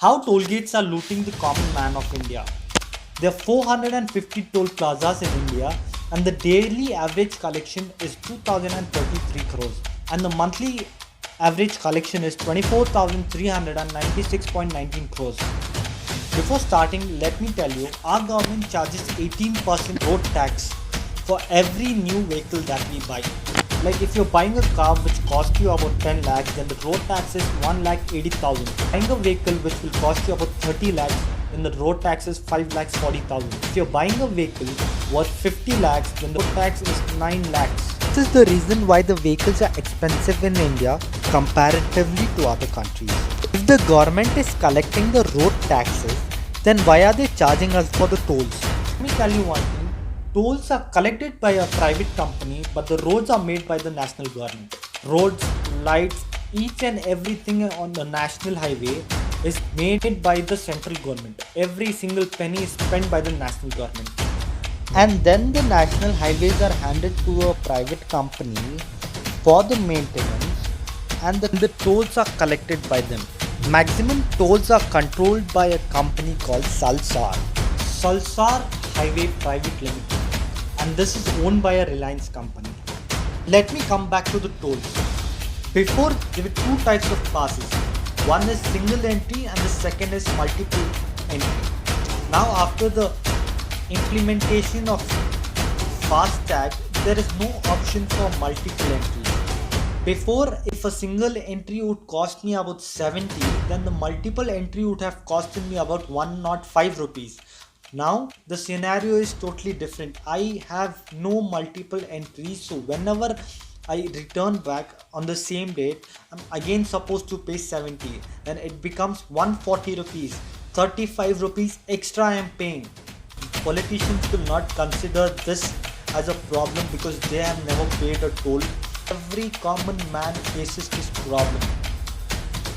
How toll gates are looting the common man of India. There are 450 toll plazas in India, and the daily average collection is 2033 crores, and the monthly average collection is 24,396.19 crores. Before starting, let me tell you, our government charges 18% road tax for every new vehicle that we buy. Like if you're buying a car which costs you about 10 lakhs, then the road tax is 1 lakh 80,000. Buying a vehicle which will cost you about 30 lakhs, then the road tax is 5 lakhs 40,000. If you're buying a vehicle worth 50 lakhs, then the road tax is 9 lakhs. This is the reason why the vehicles are expensive in India comparatively to other countries. If the government is collecting the road taxes, then why are they charging us for the tolls? Let me tell you one thing. Tolls are collected by a private company, but the roads are made by the national government. Roads, lights, each and everything on the national highway is made by the central government. Every single penny is spent by the national government. And then the national highways are handed to a private company for the maintenance, and the tolls are collected by them. Maximum tolls are controlled by a company called Salsar. Salsar Highway Private Limited, and this is owned by a Reliance company. Let me come back to the tolls. Before, there were two types of passes. One is single entry and the second is multiple entry. Now after the implementation of FASTag, there is no option for multiple entries. Before, if a single entry would cost me about 70, then the multiple entry would have costed me about 105 rupees. Now the scenario is totally different. I have no multiple entries, so whenever I return back on the same date, I'm again supposed to pay 70. Then it becomes 140 rupees, 35 rupees extra I am paying. Politicians will not consider this as a problem because they have never paid a toll. Every common man faces this problem.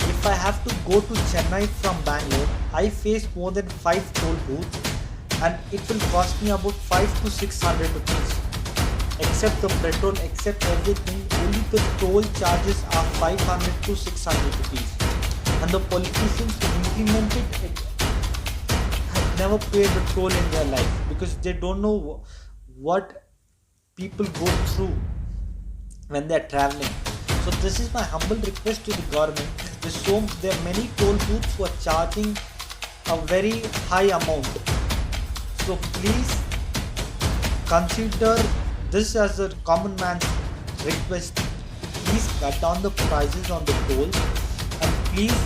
If I have to go to Chennai from Bangalore, I face more than 5 toll booths, and it will cost me about 5 to 600 rupees. Except the petrol, except everything, only the toll charges are 500 to 600 rupees. And the politicians who implemented it have never paid the toll in their life because they don't know what people go through when they are traveling. So this is my humble request to the government. There are many toll booths who are charging a very high amount. So please consider this as a common man's request. Please cut down the prices on the tolls, and please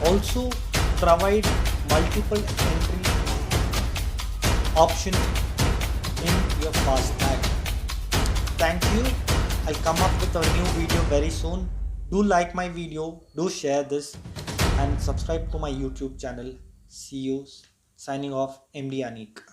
also provide multiple entry option in your FASTag. Thank you. I'll come up with a new video very soon. Do like my video, do share this, and subscribe to my YouTube channel. See you. Signing off, MD Anik.